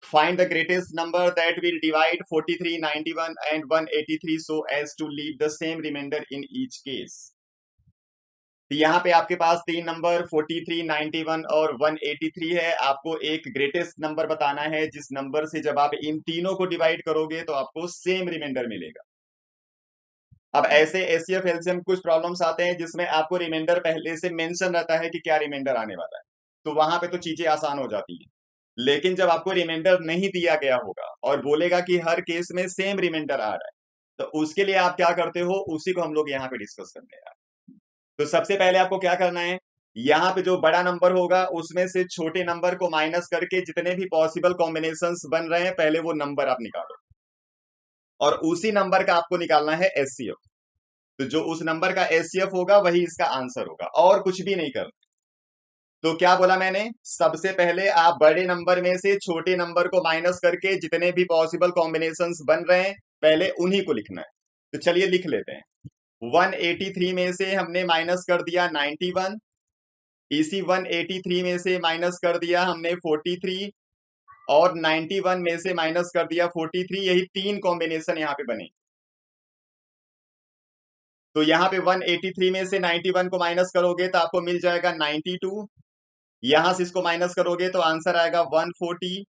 Find the greatest number that will divide 43, 91 and 183 so as to leave the same remainder in each case. तो यहाँ पे आपके पास तीन number 43, 91 और 183 है। आपको एक ग्रेटेस्ट नंबर बताना है जिस नंबर से जब आप इन तीनों को डिवाइड करोगे तो आपको सेम रिमाइंडर मिलेगा। अब ऐसे एचसीएफ एलसीएम कुछ प्रॉब्लम्स आते हैं जिसमें आपको रिमाइंडर पहले से मेंशन रहता है कि क्या रिमाइंडर आने वाला है, तो वहां पे तो चीजें आसान हो जाती हैं। लेकिन जब आपको रिमाइंडर नहीं दिया गया होगा और बोलेगा कि हर केस में सेम रिमाइंडर आ रहा है, तो उसके लिए आप क्या करते हो, उसी को हम लोग यहाँ पे डिस्कस करने हैं। तो सबसे पहले आपको क्या करना है, यहाँ पे जो बड़ा नंबर होगा उसमें से छोटे नंबर को माइनस करके जितने भी पॉसिबल कॉम्बिनेशंस बन रहे हैं पहले वो नंबर आप निकालो, और उसी नंबर का आपको निकालना है एचसीएफ। तो जो उस नंबर का एचसीएफ होगा वही इसका आंसर होगा, और कुछ भी नहीं करना। तो क्या बोला मैंने, सबसे पहले आप बड़े नंबर में से छोटे नंबर को माइनस करके जितने भी पॉसिबल कॉम्बिनेशंस बन रहे हैं पहले उन्हीं को लिखना है। तो चलिए लिख लेते हैं। 183 में से हमने माइनस कर दिया 91, इसी 183 में से माइनस कर दिया हमने 43, और 91 में से माइनस कर दिया 43। यही तीन कॉम्बिनेशन यहाँ पे बने। तो यहाँ पे 183 में से 91 को माइनस करोगे तो आपको मिल जाएगा 92, यहां से इसको माइनस करोगे तो आंसर आएगा 140,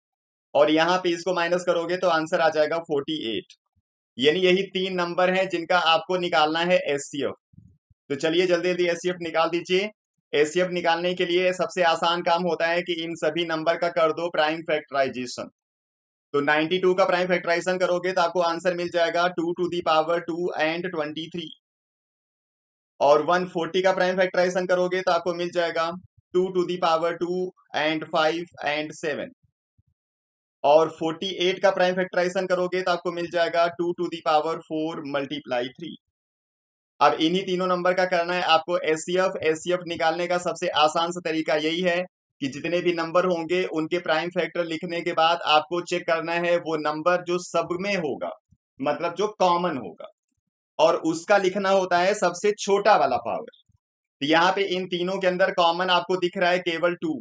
और यहां पे इसको माइनस करोगे तो आंसर आ जाएगा 48। यानी यही तीन नंबर हैं जिनका आपको निकालना है एचसीएफ। तो चलिए जल्दी जल्दी एचसीएफ निकाल दीजिए। एचसीएफ निकालने के लिए सबसे आसान काम होता है कि इन सभी नंबर का कर दो प्राइम फैक्टराइजेशन। तो 92 का प्राइम फैक्टराइजेशन करोगे तो आपको आंसर मिल जाएगा 2 टू दी पावर 2 एंड 23, और 140 का प्राइम फैक्टराइजेशन करोगे तो आपको मिल जाएगा 2 to the power 2 and 5 and 7, और 48 का प्राइम फैक्टराइजेशन करोगे तो आपको मिल जाएगा 2 टू दी पावर 4 मल्टीप्लाई 3। अब इन्हीं तीनों नंबर का करना है आपको एचसीएफ। एचसीएफ निकालने का सबसे आसान सा तरीका यही है कि जितने भी नंबर होंगे उनके प्राइम फैक्टर लिखने के बाद आपको चेक करना है वो नंबर जो सब में होगा, मतलब जो कॉमन होगा, और उसका लिखना होता है सबसे छोटा वाला पावर। तो यहाँ पे इन तीनों के अंदर कॉमन आपको दिख रहा है केवल 2,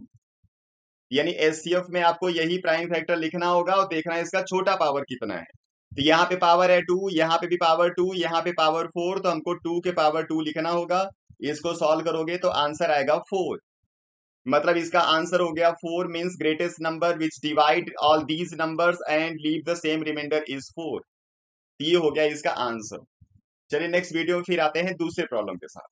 यानी एचसीएफ में आपको यही प्राइम फैक्टर लिखना होगा और देखना है इसका छोटा पावर कितना है। तो यहाँ पे पावर है 2, यहाँ पे भी पावर 2, यहाँ पे पावर 4, तो हमको 2 के पावर 2 लिखना होगा। इसको सॉल्व करोगे तो आंसर आएगा 4। मतलब इसका आंसर हो गया 4 means greatest number which divide all these numbers and leave the same remainder is 4। ये हो गया इसका आंसर। चलिए नेक्स्ट वीडियो में फिर आते हैं दूसरे प्रॉब्लम के साथ।